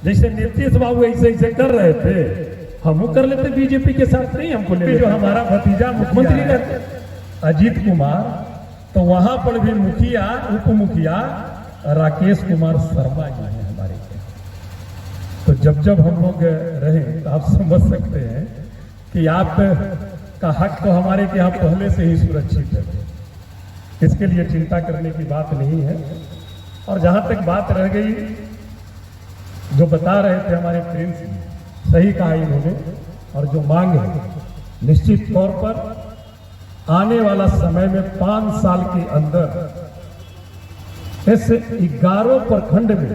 जैसे नीतीश बाबू ऐसे ऐसे कर रहे थे, हम कर लेते बीजेपी के साथ, नहीं हमको ले जो हमारा भतीजा मुख्यमंत्री का अजीत कुमार, तो वहां पर भी मुखिया उप मुखिया राकेश कुमार शर्मा जी हैं हमारे के। तो जब हम लोग रहे तो आप समझ सकते हैं कि आप का हक तो हमारे के यहाँ पहले से ही सुरक्षित है, इसके लिए चिंता करने की बात नहीं है। और जहां तक बात रह गई, जो बता रहे थे हमारे प्रिंस, सही कहा इन्होंने, और जो मांग है निश्चित तौर पर आने वाला समय में 5 साल के अंदर इस 11 प्रखंड में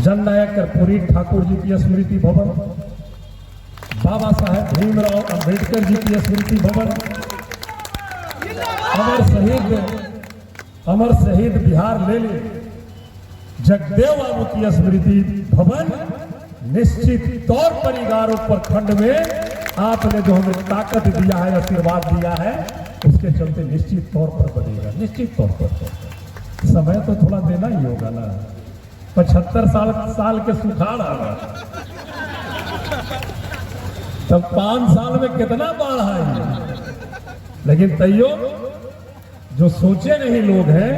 जननायक कर्पूरी ठाकुर जी की स्मृति भवन, बाबा साहेब भीमराव अंबेडकर जी की स्मृति भवन, अमर शहीद बिहार ले ले जगदेव बाबू की स्मृति भवन निश्चित तौर पर 11 प्रखंड में आपने जो हमें ताकत दिया है, आशीर्वाद दिया है, उसके चलते निश्चित तौर पर बनेगा। निश्चित तौर पर समय तो थोड़ा देना ही होगा ना, 75 साल के सुखाड़ आ गया, तब 5 साल में कितना बाढ़ आई। लेकिन तैयो जो सोचे नहीं लोग हैं,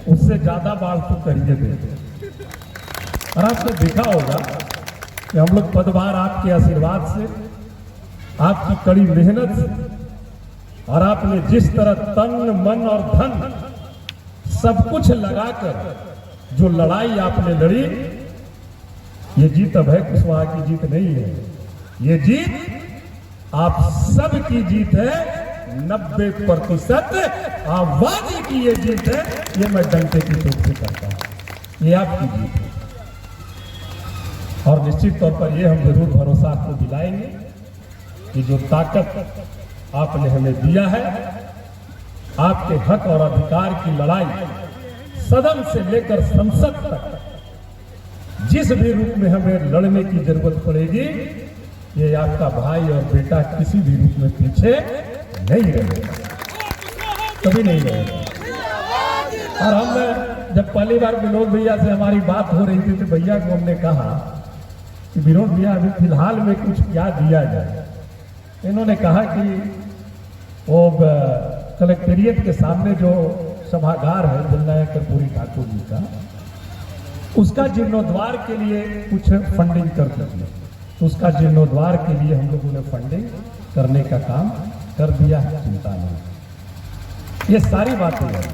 उससे ज्यादा बाढ़ तो करिए देते। और आपको देखा होगा कि हम लोग पदभार आपके आशीर्वाद से, आपकी कड़ी मेहनत से, और आपने जिस तरह तन मन और धन सब कुछ लगाकर जो लड़ाई आपने लड़ी, ये जीत अभय कुशवाहा की जीत नहीं है, ये जीत आप सब की जीत है। 90% आबादी की ये जीत है, ये मैं डंके की चोट से करता हूं, ये आपकी जीत है। और निश्चित तौर पर ये हम जरूर भरोसा आपको दिलाएंगे कि जो ताकत आपने हमें दिया है, आपके हक और अधिकार की लड़ाई सदन से लेकर संसद तक जिस भी रूप में हमें लड़ने की जरूरत पड़ेगी, ये आपका भाई और बेटा किसी भी रूप में पीछे नहीं रहेगा, कभी नहीं रहेगा। और हम जब पहली बार विनोद भैया से हमारी बात हो रही थी, तो भैया को हमने कहा कि विनोद भैया अभी फिलहाल में कुछ क्या दिया जाए। इन्होंने कहा कि वो कलेक्टेरिएट के सामने जो सभागार है जननायक कर्पूरी ठाकुर जी का, उसका जीर्णोद्वार के लिए कुछ फंडिंग कर दीजिए। तो उसका जीर्णोद्वार के लिए हम लोगों ने फंडिंग करने का काम कर दिया है, चिंता नहीं। ये सारी बातें हैं।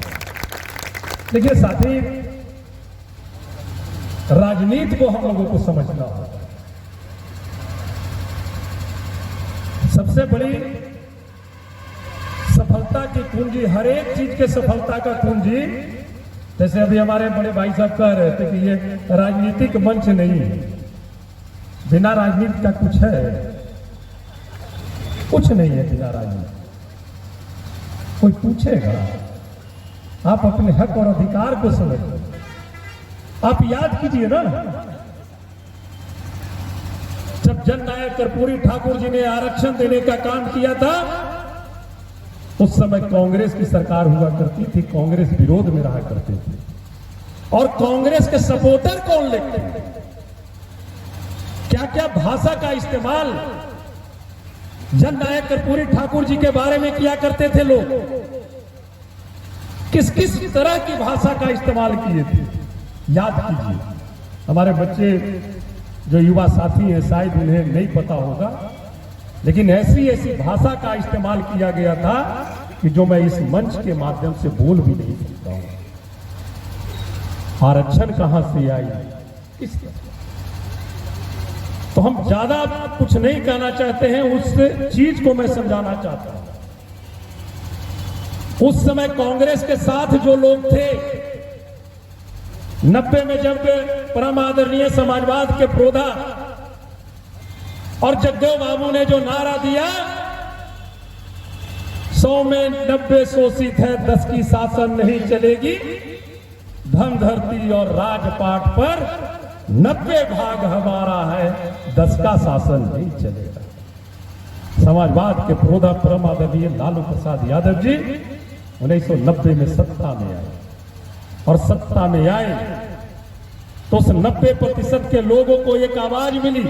देखिए साथी, राजनीति को हम लोगों को समझना होगा। सबसे बड़ी सफलता की कुंजी, हर एक चीज के सफलता का कुंजी, जैसे अभी हमारे बड़े भाई साहब कह रहे थे कि ये राजनीतिक मंच नहीं है, बिना राजनीति का कुछ है? कुछ नहीं है बिना राजनीति। कोई पूछेगा, आप अपने हक और अधिकार को समझिए। आप याद कीजिए ना, जब जननायक कर्पूरी ठाकुर जी ने आरक्षण देने का काम किया था, उस समय कांग्रेस की सरकार हुआ करती थी, कांग्रेस विरोध में रहा करती थी। और कांग्रेस के सपोर्टर कौन लिखते थे, क्या क्या भाषा का इस्तेमाल जननायक कर्पूरी ठाकुर जी के बारे में किया करते थे लोग, किस किस तरह की भाषा का इस्तेमाल किए थे, याद कीजिए। हमारे बच्चे जो युवा साथी हैं, शायद उन्हें नहीं पता होगा, लेकिन ऐसी ऐसी भाषा का इस्तेमाल किया गया था कि जो मैं इस मंच के माध्यम से बोल भी नहीं सकता हूं। आरक्षण कहां से आई, किस तो हम ज्यादा कुछ नहीं कहना चाहते हैं, उस चीज को मैं समझाना चाहता हूं। उस समय कांग्रेस के साथ जो लोग थे, 90 में जब परम आदरणीय समाजवाद के प्रोधा और जगदेव बाबू ने जो नारा दिया, 100 में 90 शोषित है, 10 की शासन नहीं चलेगी, धन धरती और राजपाट पर 90 भाग हमारा है, 10 का शासन नहीं चलेगा। समाजवाद के प्रोधा परम आदरणीय लालू प्रसाद यादव जी 1990 में सत्ता में आए, और सत्ता में आए तो उस 90% के लोगों को एक आवाज मिली,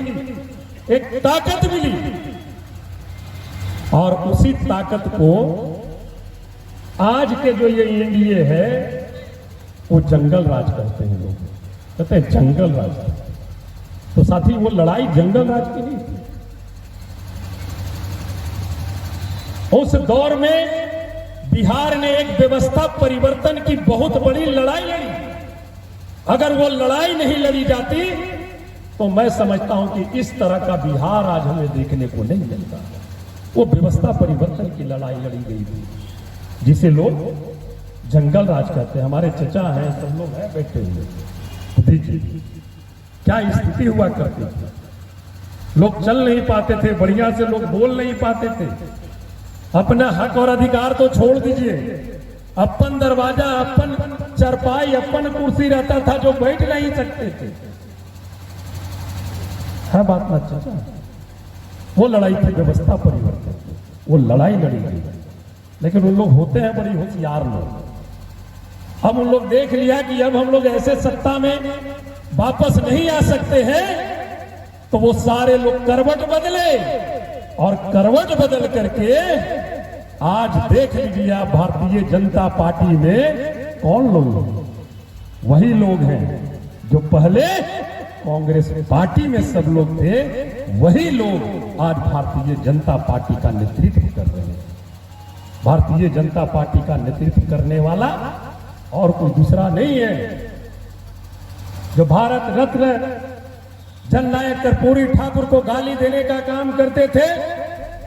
एक ताकत मिली, और उसी ताकत को आज के जो ये एनडीए है वो जंगल राज करते हैं। लोग कहते हैं जंगल राज। तो साथी वो लड़ाई जंगल राज की नहीं थी। उस दौर में बिहार ने एक व्यवस्था परिवर्तन की बहुत बड़ी लड़ाई लड़ी। अगर वो लड़ाई नहीं लड़ी जाती तो मैं समझता हूं कि इस तरह का बिहार आज हमें देखने को नहीं मिलता। वो व्यवस्था परिवर्तन की लड़ाई लड़ी गई थी, जिसे लोग जंगल राज कहते हैं। हमारे चचा हैं, सब लोग हैं बैठे हुए। देखिए क्या स्थिति हुआ करती थी। लोग चल नहीं पाते थे, बढ़िया से लोग बोल नहीं पाते थे। अपना हक और अधिकार तो छोड़ दीजिए, अपन दरवाजा, अपन चरपाई, अपन कुर्सी रहता था जो बैठ नहीं सकते थे। है बात ना चाचा? वो लड़ाई थी व्यवस्था परिवर्तन, वो लड़ाई लड़ी गई। लेकिन उन लोग होते हैं बड़ी होशियार लोग। हम उन लोग देख लिया कि अब हम लोग ऐसे सत्ता में वापस नहीं आ सकते हैं, तो वो सारे लोग करवट बदले, और करवट बदल करके आज देख लीजिए आप भारतीय जनता पार्टी में कौन लोग, वही लोग हैं जो पहले कांग्रेस पार्टी में सब लोग थे। वही लोग आज भारतीय जनता पार्टी का नेतृत्व कर रहे हैं। भारतीय जनता पार्टी का नेतृत्व करने वाला और कोई दूसरा नहीं है। जो भारत रत्न जननायक कर्पूरी ठाकुर को गाली देने का काम करते थे,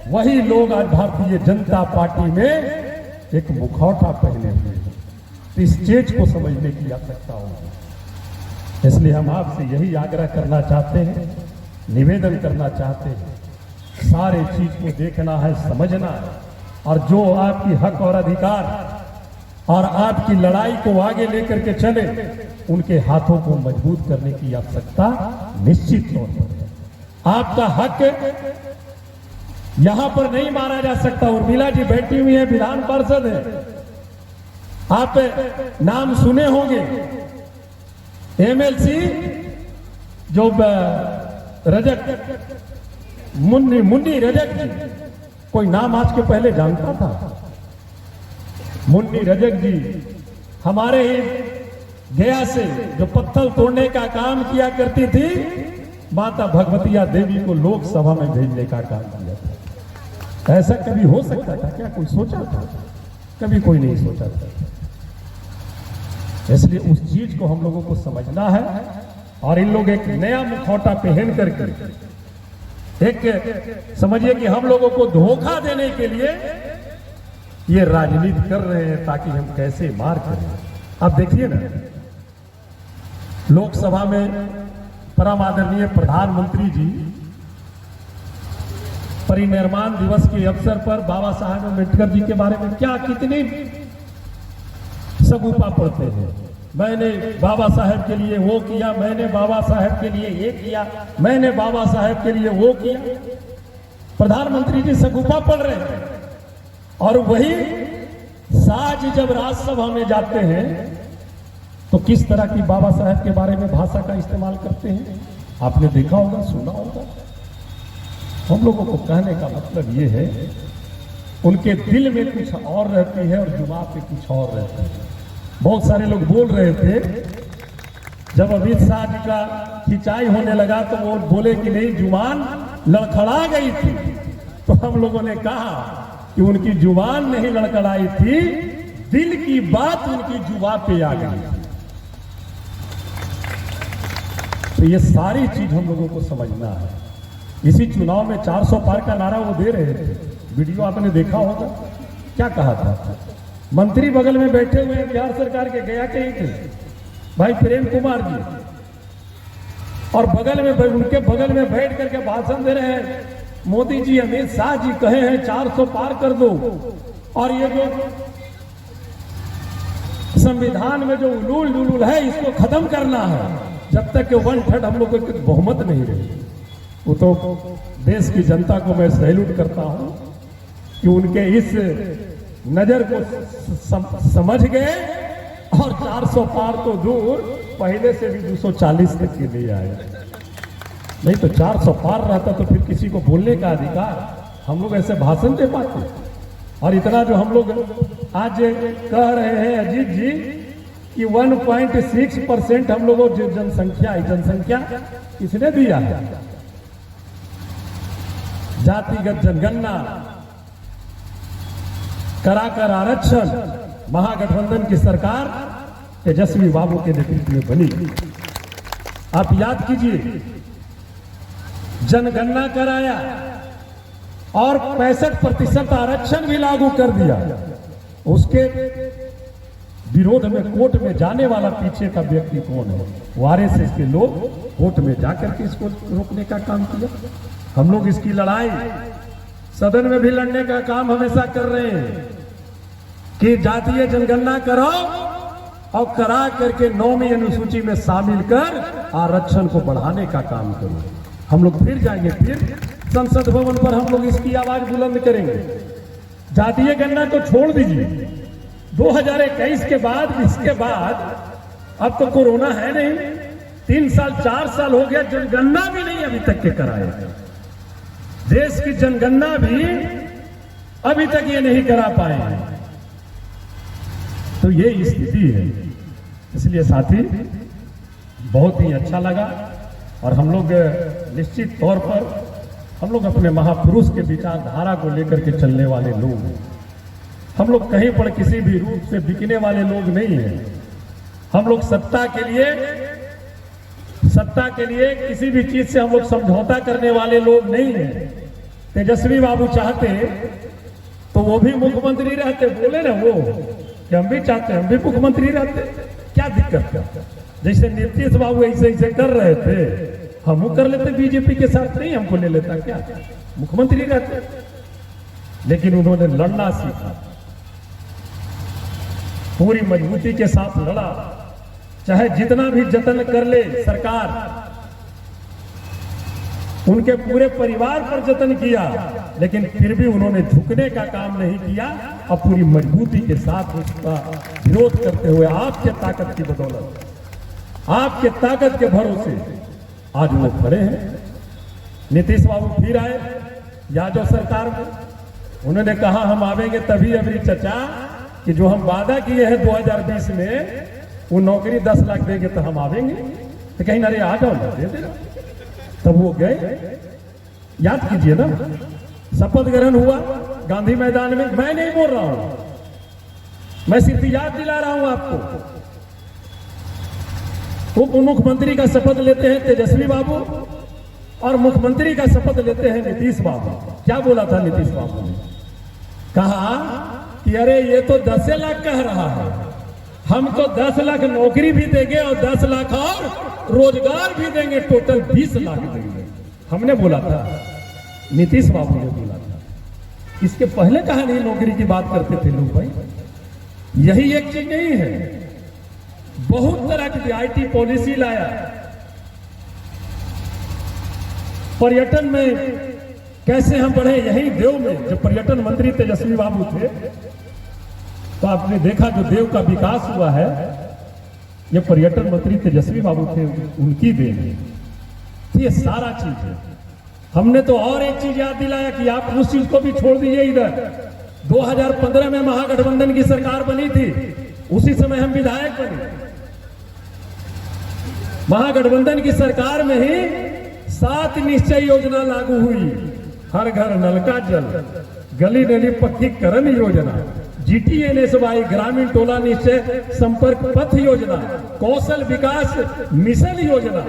वही लोग आज भारतीय जनता पार्टी में एक मुखौटा पहने हुए हैं। इस चीज को समझने की आवश्यकता होगी। इसलिए हम आपसे यही आग्रह करना चाहते हैं, निवेदन करना चाहते हैं, सारे चीज को देखना है, समझना है, और जो आपकी हक और अधिकार और आपकी लड़ाई को आगे लेकर के चले, उनके हाथों को मजबूत करने की आवश्यकता निश्चित तौर पर है। आपका हक यहां पर नहीं मारा जा सकता। उर्मिला जी बैठी हुई है, विधान पार्षद है, आप नाम सुने होंगे। एमएलसी जो रजक मुन्नी रजक जी, कोई नाम आज के पहले जानता था? मुन्नी रजक जी हमारे ही गया से जो पत्थर तोड़ने का काम किया करती थी, माता भगवतिया देवी को लोकसभा में भेजने का काम किया था। ऐसा कभी हो सकता था क्या? कोई सोचा था? कभी कोई नहीं सोचा था। इसलिए उस चीज को हम लोगों को समझना है, और इन लोग एक नया मुखौटा पहन करके एक समझिए कि हम लोगों को धोखा देने के लिए ये राजनीति कर रहे हैं, ताकि हम कैसे मार करें। अब देखिए ना, लोकसभा में परम आदरणीय प्रधानमंत्री जी परिनिर्वाण दिवस के अवसर पर बाबा साहेब अम्बेडकर जी के बारे में क्या कितनी सगुफा पढ़ते हैं। मैंने बाबा साहेब के लिए वो किया, मैंने बाबा साहेब के लिए ये किया, मैंने बाबा साहेब के लिए वो किया। प्रधानमंत्री जी सगुफा पढ़ रहे हैं, और वही साज जब राज्यसभा में जाते हैं तो किस तरह की बाबा साहेब के बारे में भाषा का इस्तेमाल करते हैं, आपने देखा होगा, सुना होगा। हम लोगों को कहने का मतलब ये है, उनके दिल में कुछ और रहती है और जुबान पे कुछ और रहता है। बहुत सारे लोग बोल रहे थे, जब अमित शाह जी का खिंचाई होने लगा तो वो बोले कि नहीं, जुबान लड़खड़ा गई थी। तो हम लोगों ने कहा कि उनकी जुबान नहीं लड़खड़ाई थी, दिल की बात उनकी जुबान पे आ गई थी। तो ये सारी चीज हम लोगों को समझना है। इसी चुनाव में 400 पार का नारा वो दे रहे थे, वीडियो आपने देखा होगा। क्या कहा था? मंत्री बगल में बैठे हुए हैं, बिहार सरकार के गया के ही थे भाई प्रेम कुमार जी, और बगल में उनके बगल में बैठ करके भाषण दे रहे हैं, मोदी जी अमित शाह जी कहे हैं 400 पार कर दो, और ये जो संविधान में जो उलूल डुलूल है इसको खत्म करना है। जब तक कि 1/3 हम लोग को बहुमत नहीं रही, वो तो देश की जनता को मैं सैल्यूट करता हूं कि उनके इस नजर को समझ गए और 400 पार तो दूर, पहले से भी 240 तक के लिए आए। नहीं तो 400 पार रहता तो फिर किसी को बोलने का अधिकार, हम लोग ऐसे भाषण दे पाते? और इतना जो हम लोग आज कह रहे हैं अजीत जी कि 1.6% हम लोगों जो जनसंख्या किसने दिया है? जातिगत जनगणना कराकर आरक्षण महागठबंधन की सरकार तेजस्वी बाबू के नेतृत्व में बनी। आप याद कीजिए, जनगणना कराया और 65% आरक्षण भी लागू कर दिया। उसके विरोध में कोर्ट में जाने वाला पीछे का व्यक्ति कौन है? आरएसएस के लोग कोर्ट में जाकर के इसको रोकने का काम किया। हम लोग इसकी लड़ाई सदन में भी लड़ने का काम हमेशा कर रहे हैं कि जातीय जनगणना कराओ और करा करके 9वीं अनुसूची में शामिल कर आरक्षण को बढ़ाने का काम करो। हम लोग फिर जाएंगे, फिर संसद भवन पर हम लोग इसकी आवाज बुलंद करेंगे। जातीय गणना तो छोड़ दीजिए, 2021 के बाद, इसके बाद अब तो कोरोना है नहीं, 3 साल 4 साल हो गया, जनगणना भी नहीं अभी तक के कराए। देश की जनगणना भी अभी तक ये नहीं करा पाए हैं। तो ये स्थिति है। इसलिए साथी बहुत ही अच्छा लगा और हम लोग निश्चित तौर पर हम लोग अपने महापुरुष के विचारधारा को लेकर के चलने वाले लोग हैं। हम लोग कहीं पर किसी भी रूप से बिकने वाले लोग नहीं हैं। हम लोग सत्ता के लिए किसी भी चीज से हम लोग समझौता करने वाले लोग नहीं हैं। तेजस्वी बाबू चाहते तो वो भी मुख्यमंत्री रहते, बोले ना वो कि हम भी चाहते, हम भी मुख्यमंत्री रहते, क्या दिक्कत है? जैसे नीतीश बाबू ऐसे कर रहे थे, हम कर लेते बीजेपी के साथ, नहीं हमको ले लेता क्या? मुख्यमंत्री रहते। लेकिन उन्होंने लड़ना सीखा, पूरी मजबूती के साथ लड़ा। चाहे जितना भी जतन कर ले सरकार, उनके पूरे परिवार पर जतन किया, लेकिन फिर भी उन्होंने झुकने का काम नहीं किया और पूरी मजबूती के साथ उसका विरोध करते हुए आपके ताकत की बदौलत, आपके ताकत के भरोसे आज वो खड़े हैं। नीतीश बाबू फिर आए यादव सरकार में, उन्होंने कहा हम आवेंगे तभी अबरी चचा कि जो हम वादा किए हैं 2020 में वो नौकरी 10 लाख देंगे तो हम आवेंगे। तो कहीं अरे आ जाओ ना, दे देना। तब वो गए, याद कीजिए ना, शपथ ग्रहण हुआ गांधी मैदान में। मैं नहीं बोल रहा हूं, मैं सिर्फ याद दिला रहा हूं आपको। उप मुख्यमंत्री का शपथ लेते हैं तेजस्वी बाबू और मुख्यमंत्री का शपथ लेते हैं नीतीश बाबू। क्या बोला था नीतीश बाबू ने? कहा कि अरे ये तो 10 लाख कह रहा है, हम तो 10 लाख नौकरी भी देंगे और 10 लाख और रोजगार भी देंगे, टोटल 20 लाख देंगे। हमने बोला था, नीतीश बाबू ने बोला था। इसके पहले कहा नहीं नौकरी की बात करते थे लोग भाई? यही एक चीज नहीं है, बहुत तरह की आईटी पॉलिसी लाया। पर्यटन में कैसे हम बढ़े, यही देव में जब पर्यटन मंत्री तेजस्वी बाबू थे तो आपने देखा जो देव का विकास हुआ है, ये पर्यटन मंत्री तेजस्वी बाबू थे, उनकी देन है। ये सारा चीज है। हमने तो और एक चीज याद दिलाया कि आप उस चीज को भी छोड़ दीजिए। इधर 2015 में महागठबंधन की सरकार बनी थी, उसी समय हम विधायक बने। महागठबंधन की सरकार में ही 7 निश्चय योजना लागू हुई। हर घर नल का जल, गली नली पक्कीकरण योजना, GTNSY ग्रामीण टोला निश्चय संपर्क पथ योजना, कौशल विकास मिशन योजना।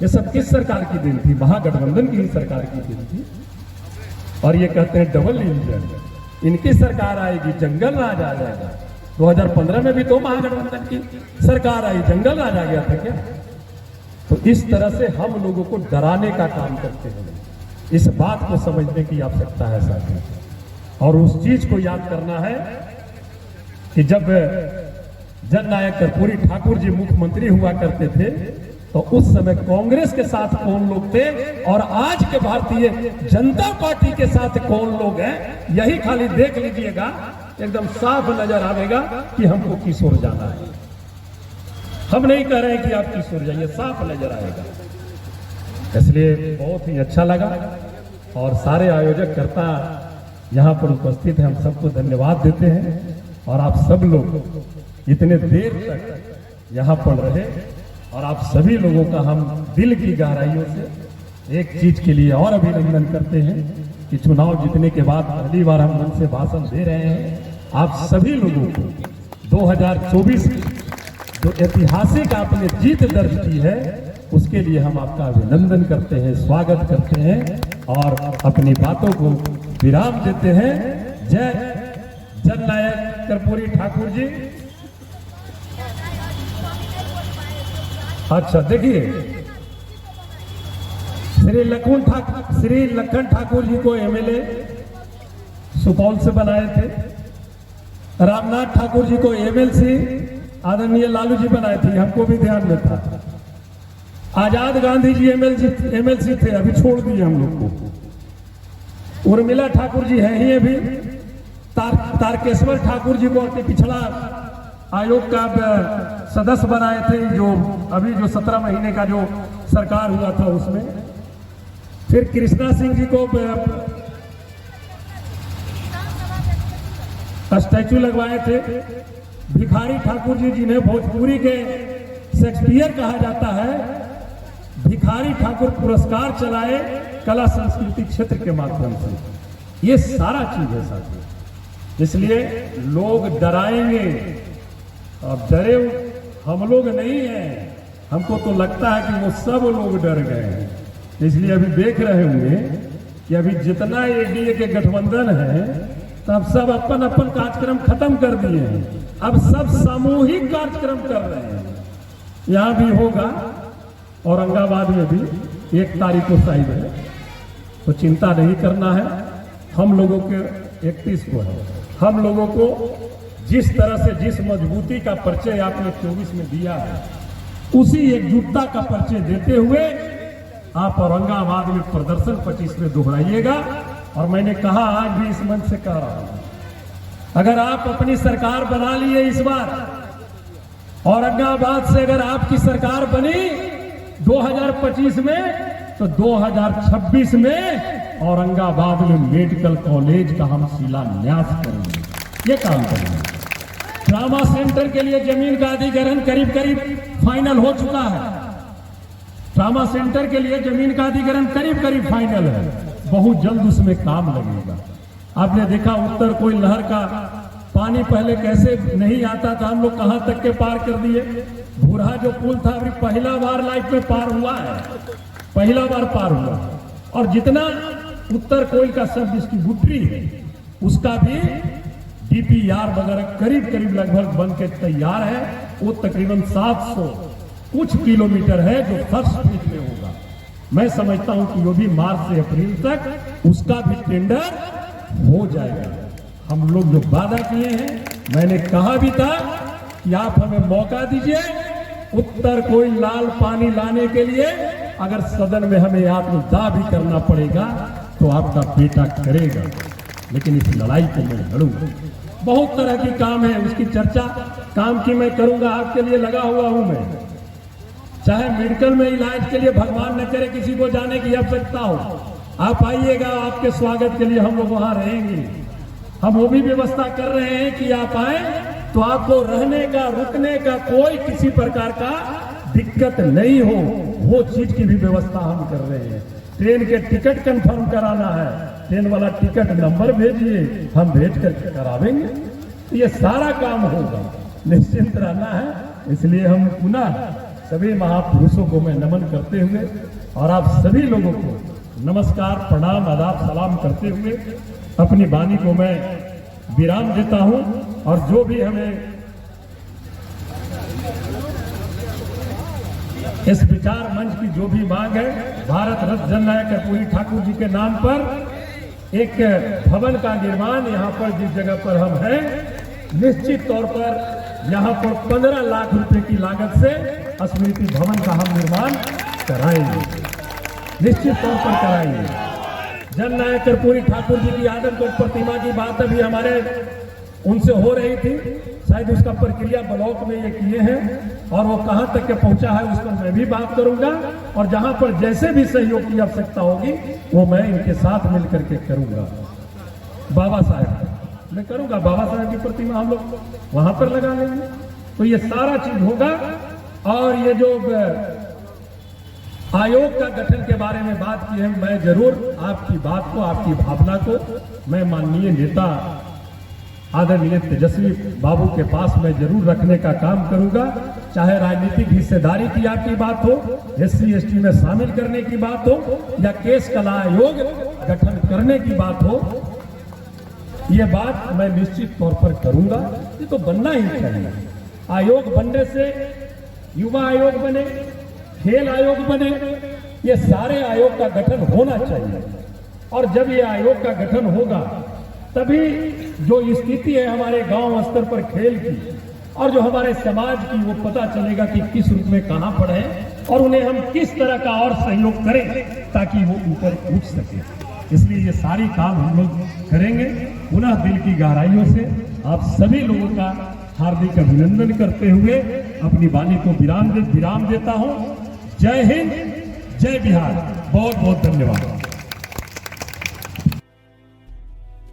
ये सब किस सरकार की देन थी? महागठबंधन की ही सरकार की देन थी। और ये कहते हैं डबल इंजन, इनकी सरकार आएगी जंगल राज आ जाएगा। 2015 में भी तो महागठबंधन की सरकार आई, जंगल राज आ गया था क्या? तो इस तरह से हम लोगों को डराने का काम करते हैं। इस बात को समझने की आवश्यकता है साथियों, और उस चीज को याद करना है कि जब जननायक कर्पूरी ठाकुर जी मुख्यमंत्री हुआ करते थे तो उस समय कांग्रेस के साथ कौन लोग थे और आज के भारतीय जनता पार्टी के साथ कौन लोग हैं, यही खाली देख लीजिएगा एकदम साफ नजर आएगा कि हमको किस ओर जाना है। हम नहीं कह रहे हैं कि आप किस ओर जाइए, साफ नजर आएगा। इसलिए बहुत ही अच्छा लगा और सारे आयोजक करता यहाँ पर उपस्थित हैं, हम सबको धन्यवाद देते हैं। और आप सब लोग इतने देर तक यहाँ पर रहे और आप सभी लोगों का हम दिल की गहराइयों से एक चीज के लिए और अभिनंदन करते हैं कि चुनाव जीतने के बाद पहली बार हम मन से भाषण दे रहे हैं। आप सभी लोगों को 2024 में जो ऐतिहासिक आपने जीत दर्ज की है उसके लिए हम आपका अभिनंदन करते हैं, स्वागत करते हैं और अपनी बातों को विराम देते हैं। जय जननायक कर्पूरी ठाकुर जी। अच्छा देखिए, श्री लखन ठाकुर जी को एमएलए सुपौल से बनाए थे। रामनाथ ठाकुर जी को एमएलसी आदरणीय लालू जी बनाए थे, हमको भी ध्यान में था। आजाद गांधी जी एमएलसी थे, अभी छोड़ दिए हम लोग को। उर्मिला ठाकुर जी हैं ही अभी। तारकेश्वर ठाकुर जी को पिछड़ा आयोग का सदस्य बनाए थे, जो अभी जो 17 महीने का जो सरकार हुआ था उसमें। फिर कृष्णा सिंह जी को स्टैचू लगवाए थे। भिखारी ठाकुर जी जिन्हें भोजपुरी के शेक्सपियर कहा जाता है, भिखारी ठाकुर पुरस्कार चलाए कला संस्कृति क्षेत्र के माध्यम से। ये सारा चीज है साथियों, इसलिए लोग डराएंगे। अब डरे हम लोग नहीं हैं, हमको तो लगता है कि वो सब लोग डर गए हैं। इसलिए अभी देख रहे होंगे कि अभी जितना एनडीए के गठबंधन है तब सब अपन अपन कार्यक्रम खत्म कर दिए हैं। अब सब सामूहिक कार्यक्रम कर रहे हैं। यहाँ भी होगा, औरंगाबाद में भी 1 तारीख को शायद है, तो चिंता नहीं करना है। हम लोगों के 31 को है। हम लोगों को जिस तरह से जिस मजबूती का परिचय आपने 24 में दिया है, उसी एकजुटता का परिचय देते हुए आप औरंगाबाद में प्रदर्शन 25 में दोहराइएगा। और मैंने कहा, आज भी इस मंच से कह रहा हूं, अगर आप अपनी सरकार बना लिए इस बार, औरंगाबाद से अगर आपकी सरकार बनी 2025 में, तो 2026 में औरंगाबाद में मेडिकल कॉलेज का हम शिलान्यास करेंगे। ये काम करेंगे। ट्रामा सेंटर के लिए जमीन का अधिग्रहण करीब करीब फाइनल हो चुका है। ट्रामा सेंटर के लिए जमीन का अधिग्रहण करीब करीब फाइनल है। बहुत जल्द उसमें काम लगेगा। आपने देखा उत्तर कोई लहर का पानी पहले कैसे नहीं आता था, हम लोग कहां तक के पार कर दिए। भूरहा जो पुल था अभी पहला बार लाइफ में पार हुआ है, पहला बार पार हुआ। और जितना उत्तर कोयल का सब डिस्ट्रीब्यूटरी है उसका भी डीपीआर वगैरह करीब करीब लगभग बन के तैयार है। वो तकरीबन 700 कुछ किलोमीटर है जो फर्स्ट फेज में होगा। मैं समझता हूं कि वो भी मार्च से अप्रैल तक उसका भी टेंडर हो जाएगा। हम लोग जो वादा किए हैं, मैंने कहा भी था कि आप हमें मौका दीजिए, उत्तर कोई लाल पानी लाने के लिए अगर सदन में हमें आत्मदाह भी करना पड़ेगा तो आपका बेटा करेगा, लेकिन इस लड़ाई को मैं लड़ूंगा। बहुत तरह की काम है, उसकी चर्चा काम की मैं करूंगा। आपके लिए लगा हुआ हूं मैं, चाहे मेडिकल में इलाज के लिए भगवान न करे किसी को जाने की आवश्यकता हो, आप आइएगा, आपके स्वागत के लिए हम लोग वहां रहेंगे। हम वो भी व्यवस्था कर रहे हैं कि आप आए तो आपको रहने का रुकने का कोई किसी प्रकार का दिक्कत नहीं हो, वो चीज की भी व्यवस्था हम कर रहे हैं। ट्रेन के टिकट कंफर्म कराना है, ट्रेन वाला टिकट नंबर भेजिए, हम भेज करके करावेंगे। तो ये सारा काम होगा, निश्चिंत रहना है। इसलिए हम पुनः सभी महापुरुषों को मैं नमन करते हुए और आप सभी लोगों को नमस्कार, प्रणाम, आदाब, सलाम करते हुए अपनी वाणी को मैं विराम देता हूं। और जो भी हमें इस विचार मंच की जो भी मांग है, भारत रत्न जननायक कर्पूरी ठाकुर जी के नाम पर एक भवन का निर्माण यहाँ पर जिस जगह पर हम हैं, निश्चित तौर पर यहाँ पर 15 लाख रुपए की लागत से स्मृति भवन का हम निर्माण कराएंगे, निश्चित तौर पर कराएंगे। जननायक कर्पूरी ठाकुर जी की आदमकद प्रतिमा की बात अभी हमारे उनसे हो रही थी, शायद उसका प्रक्रिया ब्लॉक में ये किए हैं और वो कहां तक के पहुंचा है उस पर मैं भी बात करूंगा, और जहां पर जैसे भी सहयोग की आवश्यकता होगी वो मैं इनके साथ मिलकर के करूंगा। बाबा साहब मैं करूंगा, बाबा साहब की प्रतिमा हम लोग वहां पर लगा लेंगे, तो ये सारा चीज होगा। और ये जो आयोग का गठन के बारे में बात की है, मैं जरूर आपकी बात को, आपकी भावना को मैं माननीय नेता आदरणीय तेजस्वी बाबू के पास मैं जरूर रखने का काम करूंगा। चाहे राजनीतिक हिस्सेदारी की आपकी बात हो, SC ST में शामिल करने की बात हो, या केस कला आयोग गठन करने की बात हो, ये बात मैं निश्चित तौर पर करूंगा। ये तो बनना ही चाहिए। आयोग बनने से युवा आयोग बने, खेल आयोग बने, ये सारे आयोग का गठन होना चाहिए। और जब ये आयोग का गठन होगा तभी जो स्थिति है हमारे गांव स्तर पर खेल की और जो हमारे समाज की, वो पता चलेगा कि किस रूप में कहां पर है और उन्हें हम किस तरह का और सहयोग करें ताकि वो ऊपर उठ सके। इसलिए ये सारी काम हम लोग करेंगे। पुनः दिल की गहराइयों से आप सभी लोगों का हार्दिक अभिनंदन करते हुए अपनी वाणी को विराम देता हूं। जय हिंद, जय बिहार, बहुत बहुत धन्यवाद।